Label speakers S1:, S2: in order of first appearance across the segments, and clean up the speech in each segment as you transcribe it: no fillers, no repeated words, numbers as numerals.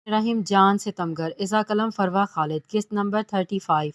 S1: रहीम जान से तमगर इज़ा कलम फरवा खालिद किस्त नंबर 35।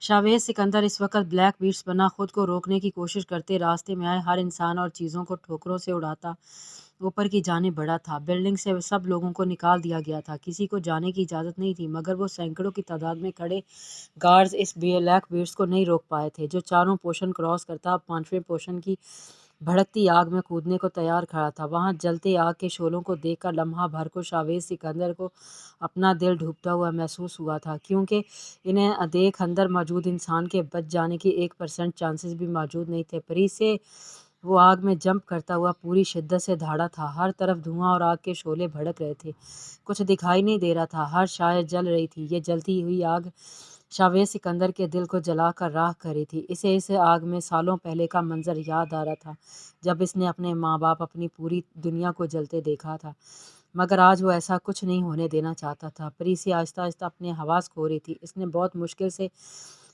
S1: शावेज सिकंदर इस वक्त ब्लैक बीट्स बना खुद को रोकने की कोशिश करते रास्ते में आए हर इंसान और चीज़ों को ठोकरों से उड़ाता ऊपर की जाने बढ़ा था। बिल्डिंग से सब लोगों को निकाल दिया गया था, किसी को जाने की इजाज़त नहीं थी, मगर वो सैकड़ों की तादाद में खड़े गार्ड्स इस ब्लैक बीट्स को नहीं रोक पाए थे, जो चारों पोर्शन क्रॉस करता अब पांचवें पोर्शन की भड़कती आग में कूदने को तैयार खड़ा था। वहां जलते आग के शोलों को देखकर लम्हा भर को शावेज सिकंदर को अपना दिल डूबता हुआ महसूस हुआ था, क्योंकि इन्हें देख अंदर मौजूद इंसान के बच जाने की 1% चांसेस भी मौजूद नहीं थे। परी से वो आग में जंप करता हुआ पूरी शिद्दत से धाड़ा था। हर तरफ धुआं और आग के शोले भड़क रहे थे, कुछ दिखाई नहीं दे रहा था, हर शायद जल रही थी। ये जलती हुई आग शावेज सिकंदर के दिल को जलाकर राख कर रही थी। इसे इस आग में सालों पहले का मंजर याद आ रहा था, जब इसने अपने माँ बाप, अपनी पूरी दुनिया को जलते देखा था। मगर आज वो ऐसा कुछ नहीं होने देना चाहता था। परी से आहिस्ता आहिस्ता अपने हवास खो रही थी। इसने बहुत मुश्किल से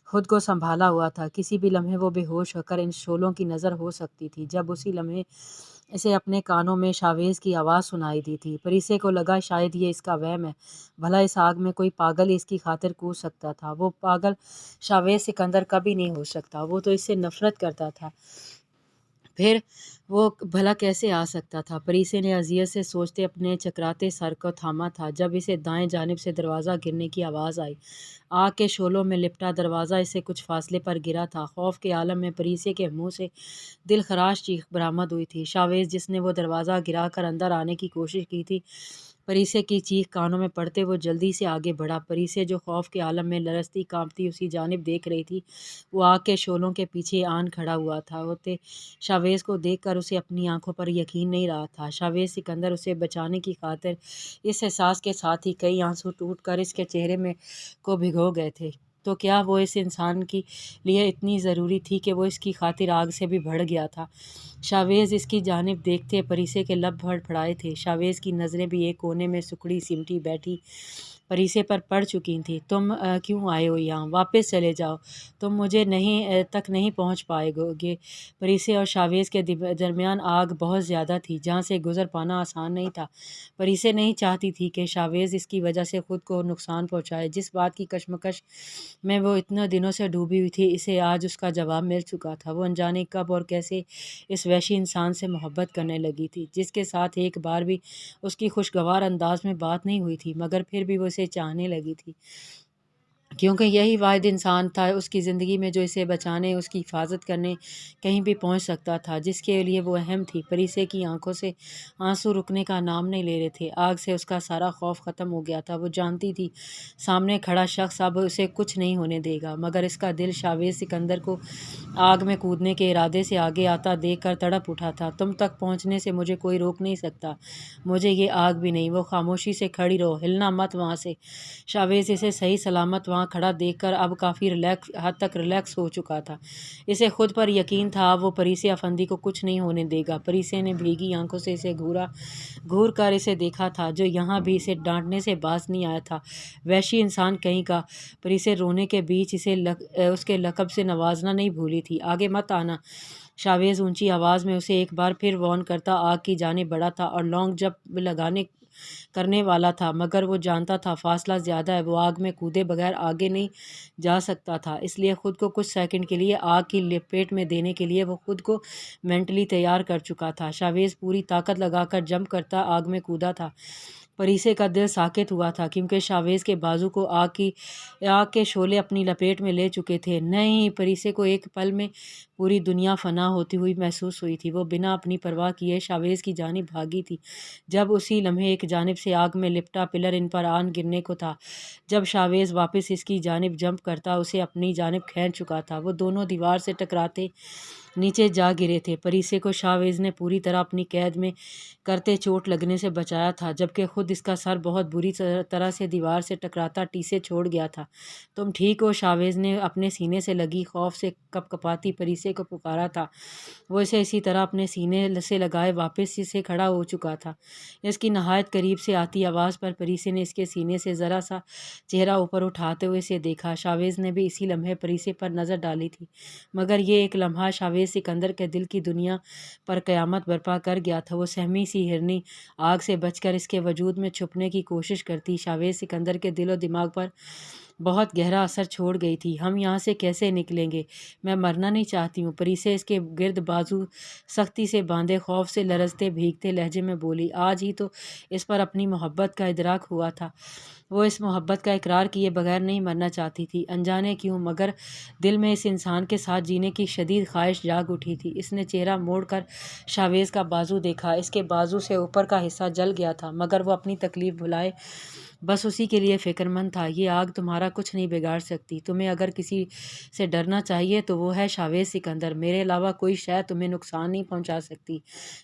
S1: खुद को संभाला हुआ था। किसी भी लम्हे वो बेहोश होकर इन शोलों की नज़र हो सकती थी। जब उसी लम्हे इसे अपने कानों में शावेज की आवाज़ सुनाई दी थी, परिसे को लगा शायद ये इसका वहम है। भला इस आग में कोई पागल ही इसकी खातिर कूद सकता था। वो पागल शावेज सिकंदर कभी नहीं हो सकता, वो तो इससे नफरत करता था। फिर वो भला कैसे आ सकता था? परिसे ने अजियत से सोचते अपने चकराते सर को थामा था, जब इसे दाएं जानिब से दरवाज़ा गिरने की आवाज़ आई। आग के शोलों में लिपटा दरवाज़ा इससे कुछ फासले पर गिरा था। खौफ के आलम में परिसे के मुंह से दिल खराश चीख बरामद हुई थी। शावेज, जिसने वो दरवाज़ा गिरा कर अंदर आने की कोशिश की थी, परिसे की चीख कानों में पड़ते वो जल्दी से आगे बढ़ा। परिसे, जो खौफ के आलम में लरसती कांपती उसी जानिब देख रही थी, वो आग के शोलों के पीछे आन खड़ा हुआ था। होते शावेज को देखकर उसे अपनी आंखों पर यकीन नहीं रहा था। शावेज सिकंदर उसे बचाने की खातिर इस एहसास के साथ ही कई आंसू टूट कर इसके चेहरे में को भिगो गए थे। तो क्या वो इस इंसान की लिए इतनी ज़रूरी थी कि वो इसकी खातिर आग से भी बढ़ गया था? शावेज इसकी जानिब देखते परिसे के लब फड़फड़ाए थे। शावेज की नज़रें भी एक कोने में सुखड़ी सिमटी बैठी परिसे पर पड़ चुकी थी। तुम क्यों आए हो यहाँ? वापस चले जाओ, तुम मुझे तक नहीं पहुँच पाएगोगे। परिसे और शावेज के दरमियान आग बहुत ज़्यादा थी, जहाँ से गुजर पाना आसान नहीं था। परिसे नहीं चाहती थी कि शावेज इसकी वजह से खुद को नुकसान पहुँचाए। जिस बात की कशमकश में वो इतने दिनों से डूबी हुई थी, इसे आज उसका जवाब मिल चुका था। वो अनजाने कब और कैसे इस वहशी इंसान से मोहब्बत करने लगी थी, जिसके साथ एक बार भी उसकी खुशगवार अंदाज में बात नहीं हुई थी, मगर फिर भी वो इसे चाहने लगी थी, क्योंकि यही वाहिद इंसान था उसकी ज़िंदगी में जो इसे बचाने, उसकी हिफाजत करने कहीं भी पहुंच सकता था, जिसके लिए वो अहम थी। परिसे की आंखों से आंसू रुकने का नाम नहीं ले रहे थे। आग से उसका सारा खौफ ख़त्म हो गया था। वो जानती थी सामने खड़ा शख्स अब उसे कुछ नहीं होने देगा, मगर इसका दिल शावेज सिकंदर को आग में कूदने के इरादे से आगे आता देखकर तड़प उठा था। तुम तक पहुंचने से मुझे कोई रोक नहीं सकता, मुझे ये आग भी नहीं। वो खामोशी से खड़ी रहो, हिलना मत वहाँ से। शावेज इसे सही सलामत वहाँ खड़ा देखकर अब काफ़ी हद तक रिलैक्स हो चुका था। इसे खुद पर यकीन था वो परिसे अफंदी को कुछ नहीं होने देगा। परिसे ने भीगी आंखों से इसे घूर कर इसे देखा था, जो यहाँ भी इसे डांटने से बाज नहीं आया था। वैशी इंसान कहीं का। परिसे रोने के बीच इसे उसके लकब से नवाजना नहीं भूली थी। आगे मत आना, शावेज ऊंची आवाज़ में उसे एक बार फिर वार्न करता आग की जाने बढ़ा था और लॉन्ग जंप लगाने करने वाला था, मगर वो जानता था फासला ज़्यादा है। वो आग में कूदे बगैर आगे नहीं जा सकता था, इसलिए ख़ुद को कुछ सेकंड के लिए आग की लपेट में देने के लिए वो खुद को मेंटली तैयार कर चुका था। शावेज पूरी ताकत लगाकर जंप करता आग में कूदा था। परिसे का दिल साकित हुआ था, क्योंकि शावेज के बाजू को आग के शोले अपनी लपेट में ले चुके थे। नहीं, परिसे को एक पल में पूरी दुनिया फना होती हुई महसूस हुई थी। वो बिना अपनी परवाह किए शावेज की जानिब भागी थी। जब उसी लम्हे एक जानिब से आग में लिपटा पिलर इन पर आन गिरने को था, जब शावेज वापस इसकी जानिब जंप करता उसे अपनी जानिब खींच चुका था। वो दोनों दीवार से टकराते नीचे जा गिरे थे। परिसे को शावेज ने पूरी तरह अपनी कैद में करते चोट लगने से बचाया था, जबकि खुद इसका सर बहुत बुरी तरह से दीवार से टकराता टीसे छोड़ गया था। तुम ठीक हो? शावेज ने अपने सीने से लगी खौफ से कपकपाती परिसे को पुकारा था। वो इसे इसी तरह अपने सीने से लगाए वापस से खड़ा हो चुका था। इसकी नहायत करीब से आती आवाज़ पर परिसे ने इसके सीने से ज़रा सा चेहरा ऊपर उठाते हुए इसे देखा। शावेज ने भी इसी लम्हे परिसे पर नज़र डाली थी, मगर ये एक लम्हा शावेज शावेज सिकंदर के दिल की दुनिया पर क़यामत बर्पा कर गया था। वो सहमी सी हिरनी आग से बचकर इसके वजूद में छुपने की कोशिश करती। शावेज सिकंदर के दिल और दिमाग पर बहुत गहरा असर छोड़ गई थी। हम यहाँ से कैसे निकलेंगे? मैं मरना नहीं चाहती हूँ। परी इसके गिर्द बाजू सख्ती से बांधे खौफ से लरजते भीगते लहजे में बोली। आज ही तो इस पर अपनी मोहब्बत का इदराक हुआ था। वो इस मोहब्बत का इकरार किए बगैर नहीं मरना चाहती थी। अनजाने क्यों मगर दिल में इस इंसान के साथ जीने की शदीद ख्वाहिश जाग उठी थी। इसने चेहरा मोड़ कर शावेज़ का बाजू देखा। इसके बाजू से ऊपर का हिस्सा जल गया था, मगर वो अपनी तकलीफ़ भुलाए बस उसी के लिए फ़िक्रमंद था। ये आग तुम्हारा कुछ नहीं बिगाड़ सकती। तुम्हें अगर किसी से डरना चाहिए तो वो है शावेज़ सिकंदर। मेरे अलावा कोई शय तुम्हें नुकसान नहीं पहुंचा सकती।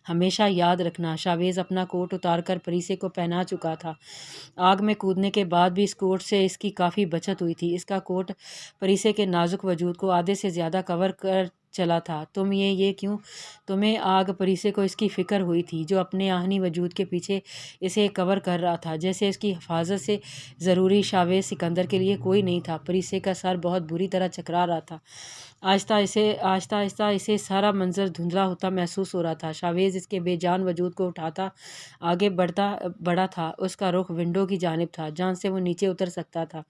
S1: हमेशा याद रखना। शावेज़ अपना कोट उतार कर परीसे को पहना चुका था। आग में कूदने के बाद भी इस कोट से इसकी काफ़ी बचत हुई थी। इसका कोट परीसे के नाजुक वजूद को आधे से ज़्यादा कवर कर चला था। ये क्यों? तुम्हें आग परीसे को इसकी फ़िक्र हुई थी, जो अपने आहनी वजूद के पीछे इसे कवर कर रहा था, जैसे इसकी हिफाजत से ज़रूरी शावेज़ सिकंदर के लिए कोई नहीं था। परीसे का सर बहुत बुरी तरह चकरा रहा था। आहिस्ता आहिस्ता इसे सारा मंजर धुंधला होता महसूस हो रहा था। शावेज़ इसके बेजान वजूद को उठाता आगे बढ़ा था। उसका रुख विंडो की जानिब था, जहाँ से वो नीचे उतर सकता था।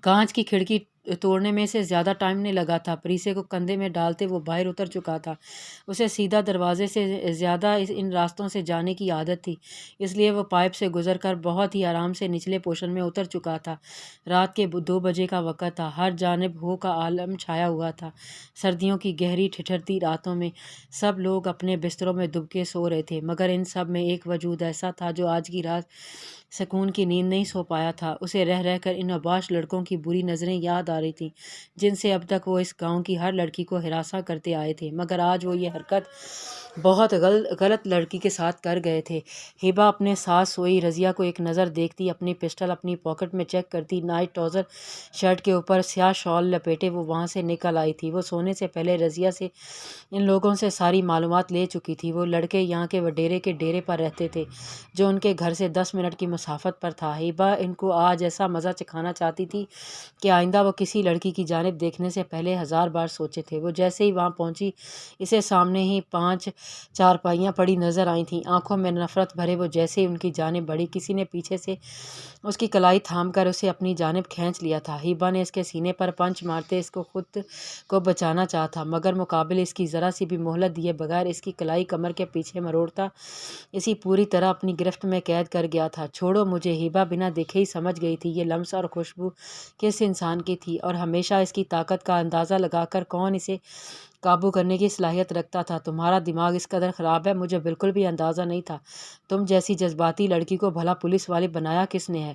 S1: कांच की खिड़की तोड़ने में से ज़्यादा टाइम नहीं लगा था। परीसे को कंधे में डालते वो बाहर उतर चुका था। उसे सीधा दरवाजे से ज़्यादा इन रास्तों से जाने की आदत थी, इसलिए वो पाइप से गुजरकर बहुत ही आराम से निचले पोर्शन में उतर चुका था। रात के 2 बजे का वक़्त था। हर जानिब हो का आलम छाया हुआ था। सर्दियों की गहरी ठिठुरती रातों में सब लोग अपने बिस्तरों में दुबके सो रहे थे, मगर इन सब में एक वजूद ऐसा था जो आज की रात सुकून की नींद नहीं सो पाया था। उसे रह रह कर इन अबाश लड़कों की बुरी नज़रें याद आ रही थीं, जिनसे अब तक वो इस गांव की हर लड़की को हिरासा करते आए थे, मगर आज वो ये हरकत बहुत गलत लड़की के साथ कर गए थे। हिबा अपने साथ सोई रज़िया को एक नज़र देखती, अपनी पिस्टल अपनी पॉकेट में चेक करती। नाइट ट्राउज़र शर्ट के ऊपर स्याह शॉल लपेटे वो वहाँ से निकल आई थी। वो सोने से पहले रज़िया से इन लोगों से सारी मालूमात ले चुकी थी। वो लड़के यहाँ के वडेरे के डेरे पर रहते थे, जो उनके घर से 10 मिनट की मुसाफत पर था। हिबा इनको आज ऐसा मज़ा चखाना चाहती थी कि आइंदा वो किसी लड़की की जानिब देखने से पहले 1000 बार सोचे थे। वो जैसे ही वहाँ पहुँची, इसे सामने ही 5 चारपाइयाँ पड़ी नज़र आई थीं। आंखों में नफरत भरे वो जैसे ही उनकी जानिब बढ़ी, किसी ने पीछे से उसकी कलाई थाम कर उसे अपनी जानिब खींच लिया था। हिबा ने इसके सीने पर पंच मारते इसको खुद को बचाना चाहा था, मगर मुकाबले इसकी ज़रा सी भी मोहलत दिए बगैर इसकी कलाई कमर के पीछे मरोड़ता इसी पूरी तरह अपनी गिरफ्त में कैद कर गया था। छोड़ो मुझे। हिबा बिना देखे ही समझ गई थी ये लम्स और खुशबू किस इंसान की थी, और हमेशा इसकी ताकत का अंदाज़ा लगाकर कौन इसे काबू करने की सलाहियत रखता था। तुम्हारा दिमाग इस कदर ख़राब है, मुझे बिल्कुल भी अंदाज़ा नहीं था। तुम जैसी जज्बाती लड़की को भला पुलिस वाले बनाया किसने है?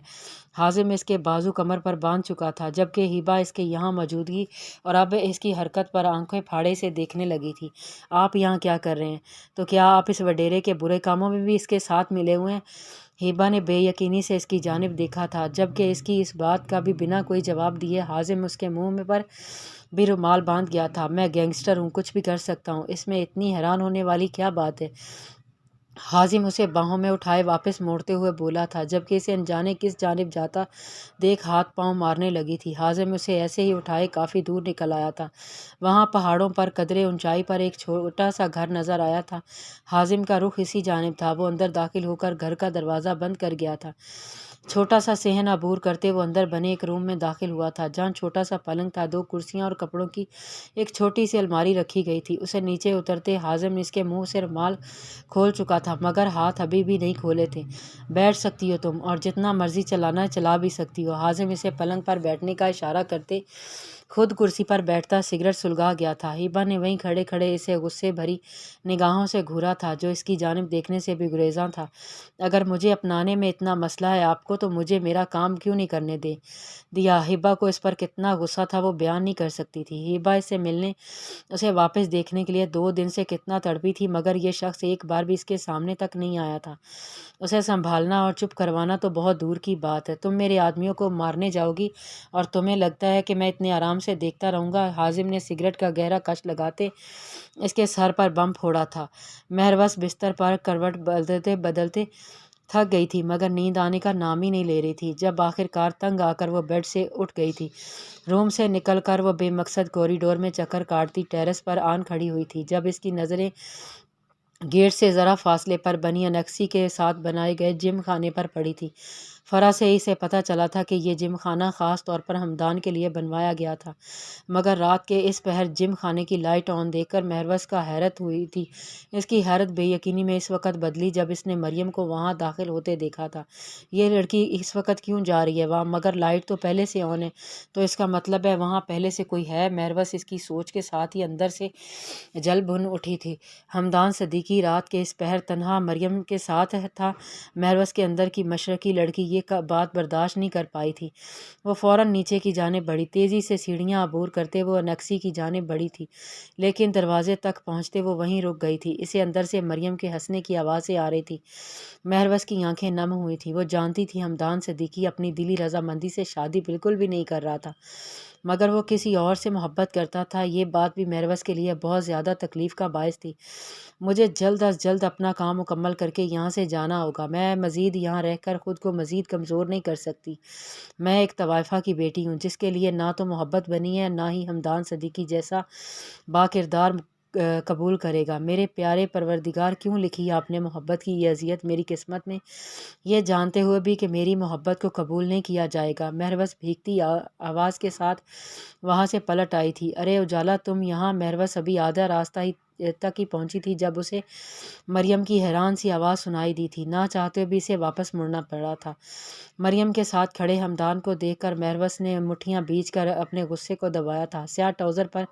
S1: हाजिम इसके बाजू कमर पर बांध चुका था, जबकि हिबा इसके यहाँ मौजूदगी और अब इसकी हरकत पर आंखें फाड़े से देखने लगी थी। आप यहाँ क्या कर रहे हैं? तो क्या आप इस वडेरे के बुरे कामों में भी इसके साथ मिले हुए हैं? हिबा ने बेयकीनी से इसकी जानिब देखा था, जबकि इसकी इस बात का भी बिना कोई जवाब दिए हाजिम उसके मुंह में पर भी रुमाल बांध गया था। मैं गैंगस्टर हूँ, कुछ भी कर सकता हूँ, इसमें इतनी हैरान होने वाली क्या बात है? हाजिम उसे बाहों में उठाए वापस मोड़ते हुए बोला था, जबकि इसे अनजाने किस जानिब जाता देख हाथ पांव मारने लगी थी। हाजिम उसे ऐसे ही उठाए काफ़ी दूर निकल आया था। वहाँ पहाड़ों पर कदरे ऊंचाई पर एक छोटा सा घर नज़र आया था। हाजिम का रुख इसी जानिब था। वो अंदर दाखिल होकर घर का दरवाज़ा बंद कर गया था। छोटा सा सेहन अबूर करते वो अंदर बने एक रूम में दाखिल हुआ था, जहाँ छोटा सा पलंग था, 2 कुर्सियाँ और कपड़ों की एक छोटी सी अलमारी रखी गई थी। उसे नीचे उतरते हाजिम इसके मुंह से रुमाल खोल चुका था, मगर हाथ अभी भी नहीं खोले थे। बैठ सकती हो तुम, और जितना मर्जी चलाना है चला भी सकती हो। हाजिम इसे पलंग पर बैठने का इशारा करते खुद कुर्सी पर बैठता सिगरेट सुलगा गया था। हिबा ने वहीं खड़े खड़े इसे गुस्से भरी निगाहों से घूरा था, जो इसकी जानिब देखने से भी गुरेज़ां था। अगर मुझे अपनाने में इतना मसला है आपको, तो मुझे मेरा काम क्यों नहीं करने दिया? हिबा को इस पर कितना गुस्सा था वो बयान नहीं कर सकती थी। हिबा इससे मिलने, उसे वापस देखने के लिए 2 दिन से कितना तड़पी थी, मगर ये शख्स एक बार भी इसके सामने तक नहीं आया था। उसे संभालना और चुप करवाना तो बहुत दूर की बात है। तुम मेरे आदमियों को मारने जाओगी और तुम्हें लगता है कि मैं इतने आराम से देखता रहूँगा? हाजिम ने सिगरेट का गहरा कश लगाते इसके सर पर बम फोड़ा था। महरवस बिस्तर पर करवट बदलते बदलते تھک گئی تھی مگر نیند آنے کا نام ہی نہیں لے رہی تھی۔ جب آخر کار تنگ آ کر وہ بیڈ سے اٹھ گئی تھی، روم سے نکل کر وہ بے مقصد کوریڈور میں چکر کاٹتی ٹیرس پر آن کھڑی ہوئی تھی، جب اس کی نظریں گیٹ سے ذرا فاصلے پر بنی انیکسی کے ساتھ بنائے گئے جم خانے پر پڑی تھی۔ فرا سے اسے پتہ چلا تھا کہ یہ جم خانہ خاص طور پر ہمدان کے لیے بنوایا گیا تھا، مگر رات کے اس پہر جم خانے کی لائٹ آن دیکھ کر مہروز کا حیرت ہوئی تھی۔ اس کی حیرت بے یقینی میں اس وقت بدلی جب اس نے مریم کو وہاں داخل ہوتے دیکھا تھا۔ یہ لڑکی اس وقت کیوں جا رہی ہے وہاں؟ مگر لائٹ تو پہلے سے آن ہے، تو اس کا مطلب ہے وہاں پہلے سے کوئی ہے۔ مہروز اس کی سوچ کے ساتھ ہی اندر سے جل بھن اٹھی تھی۔ ہمدان صدیقی رات کے اس پہر تنہا مریم کے ساتھ تھا۔ مہروز کے اندر کی مشرقی لڑکی یہ بات برداشت نہیں کر پائی تھی۔ وہ فوراً نیچے کی جانب بڑھی، تیزی سے سیڑھیاں عبور کرتے وہ انیکسی کی جانب بڑھی تھی، لیکن دروازے تک پہنچتے وہ وہیں رک گئی تھی۔ اسے اندر سے مریم کے ہنسنے کی آوازیں آ رہی تھی۔ مہروز کی آنکھیں نم ہوئی تھیں۔ وہ جانتی تھی ہمدان صدیقی اپنی دلی رضامندی سے شادی بالکل بھی نہیں کر رہا تھا، مگر وہ کسی اور سے محبت کرتا تھا۔ یہ بات بھی مہروز کے لیے بہت زیادہ تکلیف کا باعث تھی۔ مجھے جلد از جلد اپنا کام مکمل کر کے یہاں سے جانا ہوگا۔ میں مزید یہاں رہ کر خود کو مزید کمزور نہیں کر سکتی۔ میں ایک طوائفہ کی بیٹی ہوں جس کے لیے نہ تو محبت بنی ہے، نہ ہی ہمدان صدیقی جیسا با کردار قبول کرے گا۔ میرے پیارے پروردگار، کیوں لکھی آپ نے محبت کی یہ اذیت میری قسمت میں، یہ جانتے ہوئے بھی کہ میری محبت کو قبول نہیں کیا جائے گا؟ مہروز بھیگتی آواز کے ساتھ وہاں سے پلٹ آئی تھی۔ ارے اجالا، تم یہاں؟ مہروز ابھی آدھا راستہ تک ہی پہنچی تھی جب اسے مریم کی حیران سی آواز سنائی دی تھی۔ نہ چاہتے بھی اسے واپس مڑنا پڑا تھا۔ مریم کے ساتھ کھڑے ہمدان کو دیکھ کر مہروز نے مٹھیاں بیچ کر اپنے غصے کو دبایا تھا۔ سیاہ ٹراؤزر پر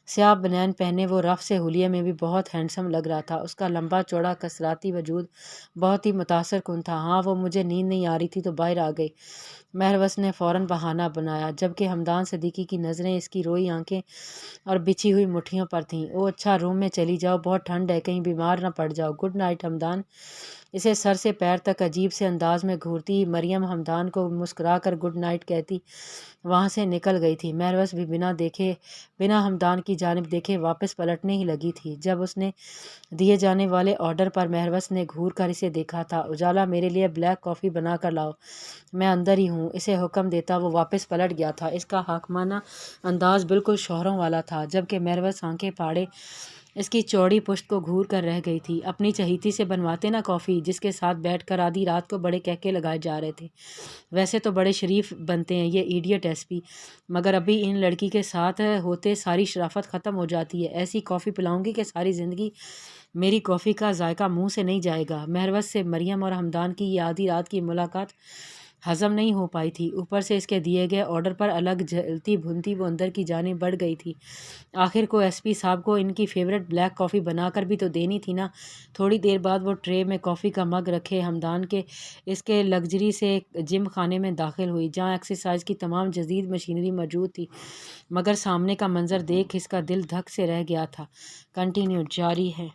S1: سیاہ بنین پہنے وہ رف سے حلیے میں بھی بہت ہینڈسم لگ رہا تھا۔ اس کا لمبا چوڑا کسراتی وجود بہت ہی متاثر کن تھا۔ ہاں، وہ مجھے نیند نہیں آ رہی تھی تو باہر آ گئی، مہروز نے فوراً بہانہ بنایا، جبکہ ہمدان صدیقی کی نظریں اس کی روئی آنکھیں اور بچھی ہوئی مٹھیوں پر تھیں۔ او اچھا، روم میں چلی جاؤ، بہت ٹھنڈ ہے، کہیں بیمار نہ پڑ جاؤ۔ Good night Hamdan. اسے سر سے پیر تک عجیب سے انداز میں گھورتی مریم ہمدان کو مسکرا کر گڈ نائٹ کہتی وہاں سے نکل گئی تھی۔ مہروز بھی بنا ہمدان کی جانب دیکھے واپس پلٹنے ہی لگی تھی جب اس نے دیے جانے والے آرڈر پر مہروز نے گھور کر اسے دیکھا تھا۔ اجالا، میرے لیے بلیک کافی بنا کر لاؤ، میں اندر ہی ہوں۔ اسے حکم دیتا وہ واپس پلٹ گیا تھا۔ اس کا حاکمانہ انداز بالکل شوہروں والا تھا، جبکہ مہروز آنکھیں پھاڑے اس کی چوڑی پشت کو گھور کر رہ گئی تھی۔ اپنی چہیتی سے بنواتے نا کافی، جس کے ساتھ بیٹھ کر آدھی رات کو بڑے کہکے لگائے جا رہے تھے۔ ویسے تو بڑے شریف بنتے ہیں یہ ایڈیٹ ایس پی، مگر ابھی ان لڑکی کے ساتھ ہوتے ساری شرافت ختم ہو جاتی ہے۔ ایسی کافی پلاؤں گی کہ ساری زندگی میری کافی کا ذائقہ منہ سے نہیں جائے گا۔ مہروز سے مریم اور ہمدان کی یہ آدھی رات کی ملاقات ہضم نہیں ہو پائی تھی، اوپر سے اس کے دیے گئے آرڈر پر الگ جلتی بھنتی وہ اندر کی جانب بڑھ گئی تھی۔ آخر کو ایس پی صاحب کو ان کی فیورٹ بلیک کافی بنا کر بھی تو دینی تھی نا۔ تھوڑی دیر بعد وہ ٹرے میں کافی کا مگ رکھے ہمدان کے اس کے لگژری سے جم خانے میں داخل ہوئی، جہاں ایکسرسائز کی تمام جدید مشینری موجود تھی، مگر سامنے کا منظر دیکھ اس کا دل دھک سے رہ گیا تھا۔ کنٹینیو جاری ہے۔